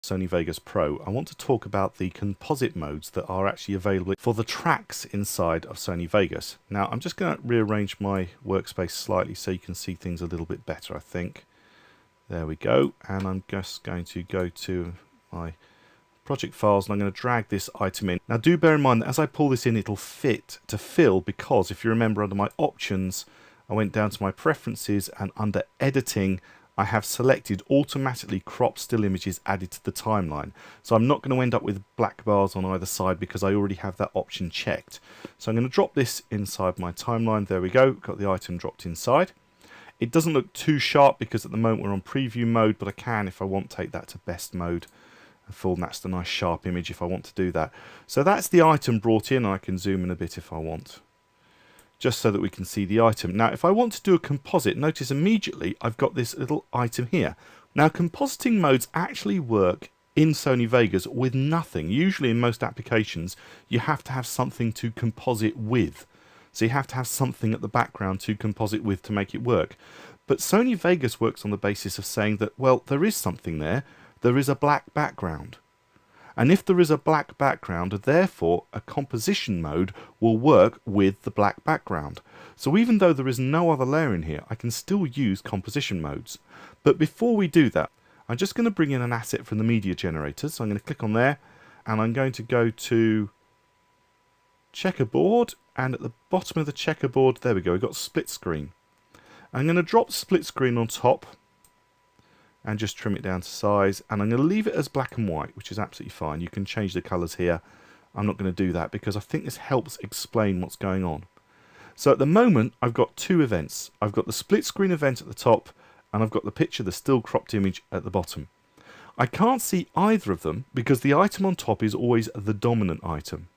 Sony Vegas Pro, I want to talk about the composite modes that are actually available for the tracks inside of Sony Vegas. Now I'm just going to rearrange my workspace slightly so you can see things a little bit better, I think. There we go, and I'm just going to go to my project files and I'm going to drag this item in. Now do bear in mind that as I pull this in it'll fit to fill, because if you remember, under my options I went down to my preferences and under editing I have selected automatically crop still images added to the timeline. So I'm not going to end up with black bars on either side because I already have that option checked. So I'm going to drop this inside my timeline. There we go, got the item dropped inside. It doesn't look too sharp because at the moment we're on preview mode, but I can, if I want, take that to best mode and full, and that's the nice sharp image if I want to do that. So that's the item brought in, and I can zoom in a bit if I want, just so that we can see the item. Now if I want to do a composite, notice immediately I've got this little item here. Now compositing modes actually work in Sony Vegas with nothing. Usually in most applications you have to have something to composite with. So you have to have something at the background to composite with to make it work. But Sony Vegas works on the basis of saying that, well, there is something there. There is a black background. And if there is a black background, therefore a composition mode will work with the black background. So even though there is no other layer in here, I can still use composition modes. But before we do that, I'm just going to bring in an asset from the media generator. So I'm going to click on there and I'm going to go to checkerboard, and at the bottom of the checkerboard, there we go, we've got split screen. I'm going to drop split screen on top and just trim it down to size, and I'm going to leave it as black and white, which is absolutely fine. You can change the colours here. I'm not going to do that because I think this helps explain what's going on. So at the moment I've got two events. I've got the split screen event at the top and I've got the picture, the still cropped image at the bottom. I can't see either of them because the item on top is always the dominant item.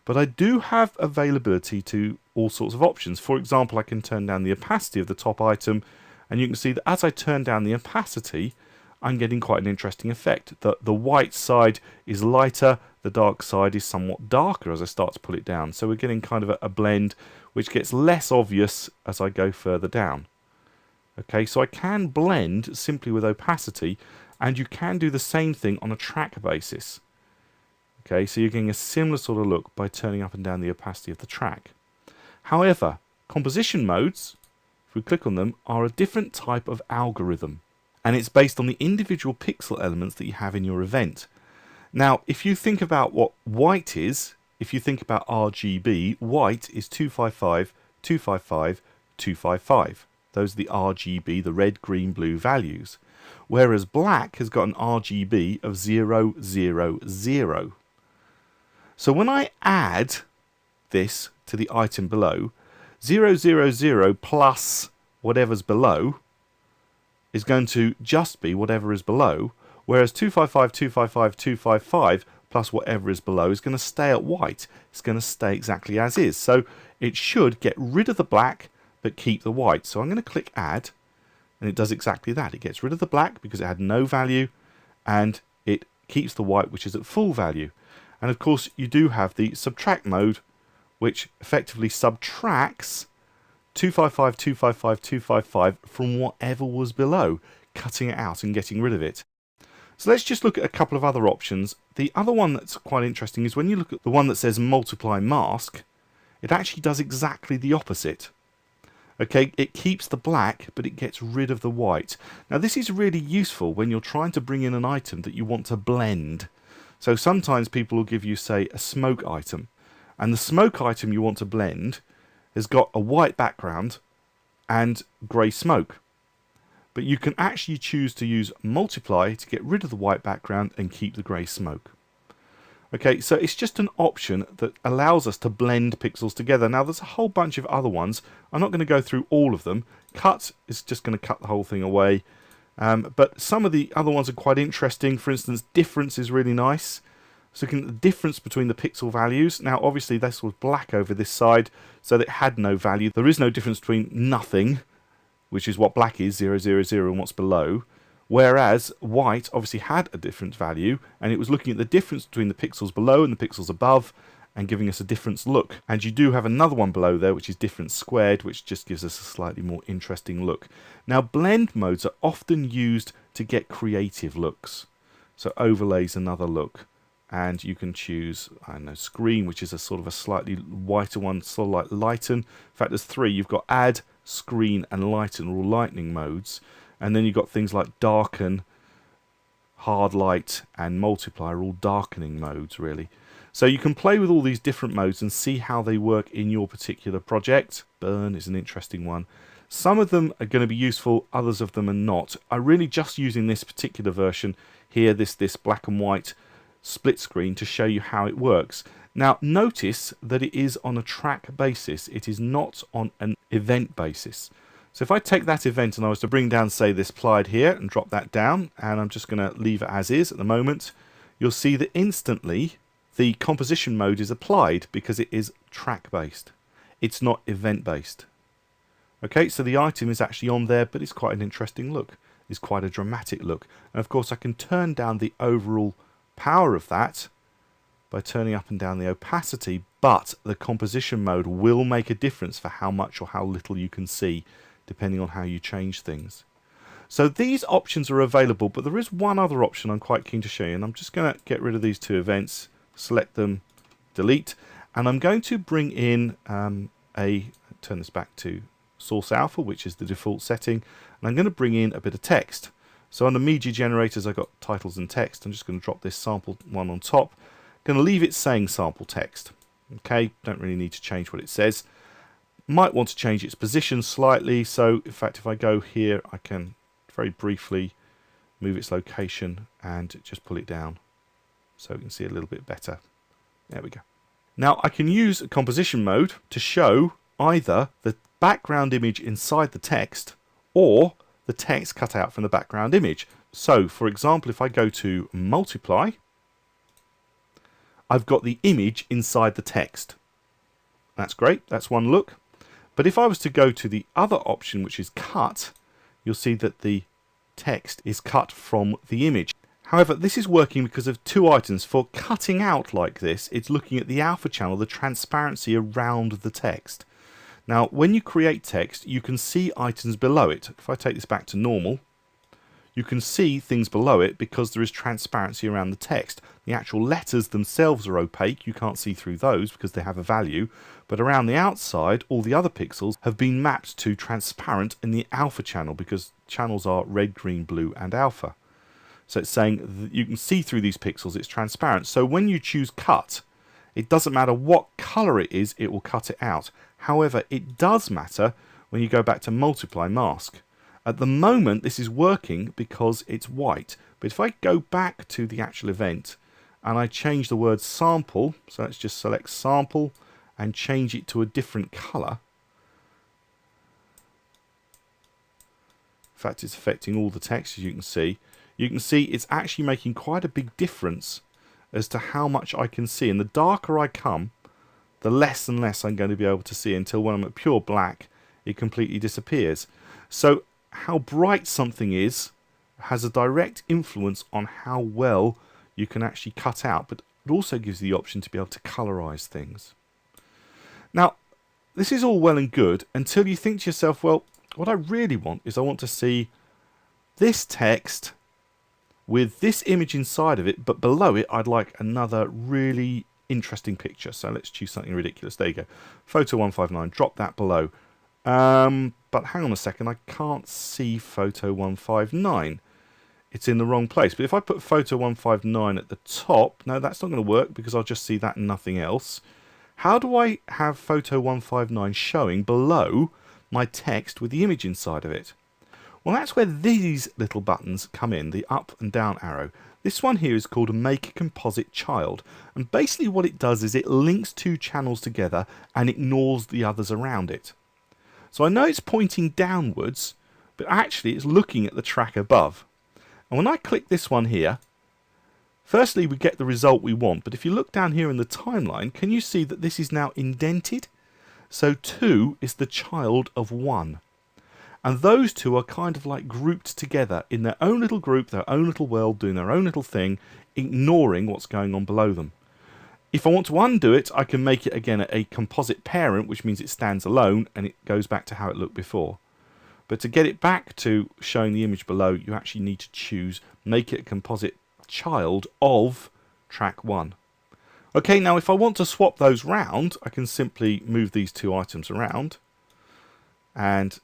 But I do have availability to all sorts of options. For example, I can turn down the opacity of the top item, and you can see that as I turn down the opacity, I'm getting quite an interesting effect. The white side is lighter, the dark side is somewhat darker as I start to pull it down. So we're getting kind of a blend which gets less obvious as I go further down. Okay, so I can blend simply with opacity, and you can do the same thing on a track basis. Okay, so you're getting a similar sort of look by turning up and down the opacity of the track. However, composition modes, if we click on them, are a different type of algorithm, and it's based on the individual pixel elements that you have in your event. Now, if you think about what white is, if you think about RGB, white is 255, 255, 255. Those are the RGB, the red, green, blue values. Whereas black has got an RGB of 0, 0, 0. So when I add this to the item below, 0, 0, 0 plus whatever's below is going to just be whatever is below, whereas 255, 255, 255 plus whatever is below is going to stay at white. It's going to stay exactly as is. So it should get rid of the black but keep the white. So I'm going to click add, and it does exactly that. It gets rid of the black because it had no value, and it keeps the white, which is at full value. And of course you do have the subtract mode, which effectively subtracts 255, 255, 255 from whatever was below, cutting it out and getting rid of it. So let's just look at a couple of other options. The other one that's quite interesting is when you look at the one that says multiply mask, it actually does exactly the opposite. Okay, it keeps the black, but it gets rid of the white. Now this is really useful when you're trying to bring in an item that you want to blend. So sometimes people will give you, say, a smoke item, and the smoke item you want to blend has got a white background and grey smoke. But you can actually choose to use multiply to get rid of the white background and keep the grey smoke. Okay, so it's just an option that allows us to blend pixels together. Now there's a whole bunch of other ones. I'm not going to go through all of them. Cut is just going to cut the whole thing away. But some of the other ones are quite interesting. For instance, difference is really nice. So looking at the difference between the pixel values. Now obviously this was black over this side, so that it had no value. There is no difference between nothing, which is what black is, 0, 0, 0, and what's below. Whereas white obviously had a different value, and it was looking at the difference between the pixels below and the pixels above, and giving us a difference look. And you do have another one below there, which is difference squared, which just gives us a slightly more interesting look. Now blend modes are often used to get creative looks. So overlay's another look. And you can choose, I don't know, screen, which is a sort of a slightly whiter one, sort of like lighten. In fact, there's three. You've got add, screen, and lighten, are all lightening modes. And then you've got things like darken, hard light, and multiply, are all darkening modes, really. So you can play with all these different modes and see how they work in your particular project. Burn is an interesting one. Some of them are going to be useful, others of them are not. I'm really just using this particular version here, this black and white split screen, to show you how it works. Now notice that it is on a track basis, it is not on an event basis. So if I take that event and I was to bring down, say, this applied here and drop that down, and I'm just going to leave it as is at the moment, you'll see that instantly the composition mode is applied because it is track based. It's not event based. Okay, so the item is actually on there, but it's quite an interesting look. It's quite a dramatic look. And of course I can turn down the overall power of that by turning up and down the opacity, but the composition mode will make a difference for how much or how little you can see, depending on how you change things. So these options are available, but there is one other option I'm quite keen to show you, and I'm just going to get rid of these two events, select them, delete, and I'm going to bring in turn this back to source alpha, which is the default setting, and I'm going to bring in a bit of text. So under media generators I've got titles and text. I'm just going to drop this sample one on top. Going to leave it saying sample text. Okay, don't really need to change what it says. Might want to change its position slightly, so in fact if I go here I can very briefly move its location and just pull it down so we can see a little bit better. There we go. Now I can use a composition mode to show either the background image inside the text or the text cut out from the background image. So for example, if I go to multiply, I've got the image inside the text. That's great, that's one look. But if I was to go to the other option, which is cut, you'll see that the text is cut from the image. However, this is working because of two items. For cutting out like this, it's looking at the alpha channel, the transparency around the text. Now, when you create text, you can see items below it. If I take this back to normal, you can see things below it because there is transparency around the text. The actual letters themselves are opaque. You can't see through those because they have a value. But around the outside, all the other pixels have been mapped to transparent in the alpha channel because channels are red, green, blue, and alpha. So it's saying that you can see through these pixels, it's transparent. So when you choose cut, it doesn't matter what color it is, it will cut it out. However, it does matter when you go back to multiply mask. At the moment, this is working because it's white. But if I go back to the actual event and I change the word sample, so let's just select sample and change it to a different color. In fact, it's affecting all the text, as you can see. You can see it's actually making quite a big difference as to how much I can see. And the darker I come, the less and less I'm going to be able to see, until when I'm at pure black, it completely disappears. So how bright something is has a direct influence on how well you can actually cut out, but it also gives you the option to be able to colorize things. Now, this is all well and good until you think to yourself, well, what I really want is I want to see this text with this image inside of it, but below it I'd like another really interesting picture. So let's choose something ridiculous. There you go. Photo 159, drop that below. But hang on a second, I can't see photo 159. It's in the wrong place. But if I put photo 159 at the top, no, that's not going to work because I'll just see that and nothing else. How do I have photo 159 showing below my text with the image inside of it? Well, that's where these little buttons come in, the up and down arrow. This one here is called Make a Composite Child, and basically what it does is it links two channels together and ignores the others around it. So I know it's pointing downwards, but actually it's looking at the track above. And when I click this one here, firstly we get the result we want, but if you look down here in the timeline, can you see that this is now indented? So 2 is the child of 1. And those two are kind of like grouped together in their own little group, their own little world, doing their own little thing, ignoring what's going on below them. If I want to undo it, I can make it again a composite parent, which means it stands alone and it goes back to how it looked before. But to get it back to showing the image below, you actually need to choose Make it a Composite child of track 1. Okay, now if I want to swap those round, I can simply move these two items around, and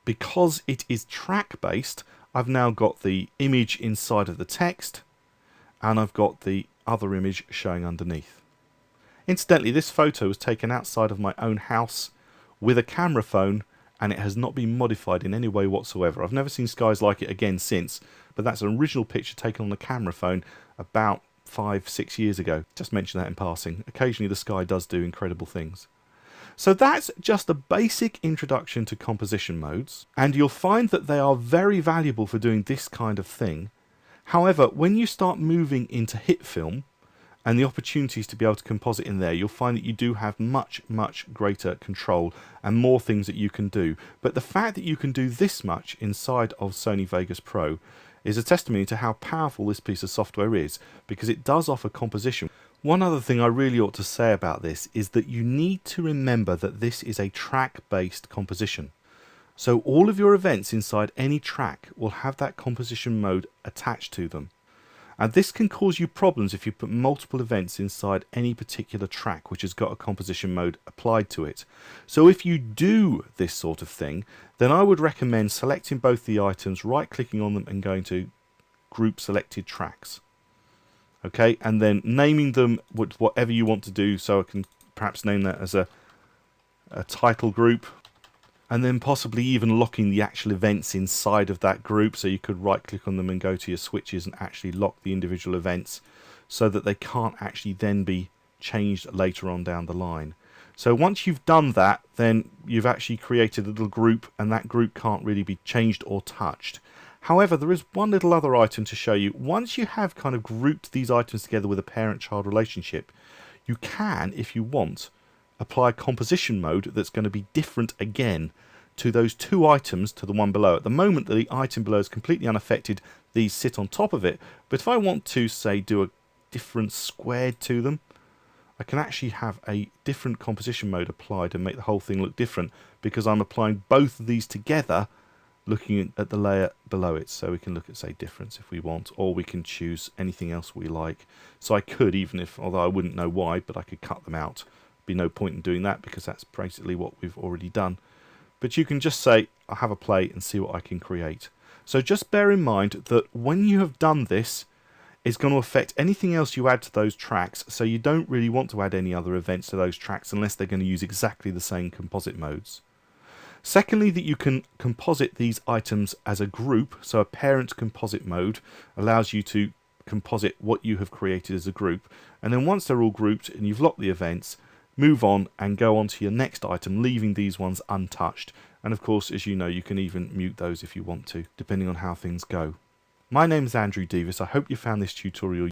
because it is track based, I've now got the image inside of the text, and I've got the other image showing underneath. Incidentally, this photo was taken outside of my own house with a camera phone, and it has not been modified in any way whatsoever. I've never seen skies like it again since, but that's an original picture taken on a camera phone about 5-6 years ago. Just mention that in passing. Occasionally the sky does do incredible things. So that's just a basic introduction to composition modes, and you'll find that they are very valuable for doing this kind of thing. However, when you start moving into hit film and the opportunities to be able to composite in there, you'll find that you do have much greater control and more things that you can do. But the fact that you can do this much inside of Sony Vegas Pro is a testimony to how powerful this piece of software is, because it does offer composition. One other thing I really ought to say about this is that you need to remember that this is a track-based composition. So all of your events inside any track will have that composition mode attached to them. And this can cause you problems if you put multiple events inside any particular track which has got a composition mode applied to it. So if you do this sort of thing, then I would recommend selecting both the items, right clicking on them and going to group selected tracks. Okay, and then naming them with whatever you want to do. So I can perhaps name that as a title group, and then possibly even locking the actual events inside of that group, so you could right click on them and go to your switches and actually lock the individual events so that they can't actually then be changed later on down the line. So once you've done that, then you've actually created a little group, and that group can't really be changed or touched. However, there is one little other item to show you. Once you have kind of grouped these items together with a parent-child relationship, you can, if you want, apply a composition mode that's going to be different again to those two items to the one below. At the moment, the item below is completely unaffected. These sit on top of it. But if I want to, say, do a different squared to them, I can actually have a different composition mode applied and make the whole thing look different, because I'm applying both of these together, looking at the layer below it. So we can look at, say, difference if we want, or we can choose anything else we like. So I could, even if, although I wouldn't know why, but I could cut them out. Be no point in doing that, because that's basically what we've already done. But you can just say, I'll have a play and see what I can create. So just bear in mind that when you have done this, it's going to affect anything else you add to those tracks, so you don't really want to add any other events to those tracks unless they're going to use exactly the same composite modes. Secondly, that you can composite these items as a group, so a parent composite mode allows you to composite what you have created as a group, and then once they're all grouped and you've locked the events, move on and go on to your next item, leaving these ones untouched. And of course, as you know, you can even mute those if you want to, depending on how things go. My name is Andrew Davis. I hope you found this tutorial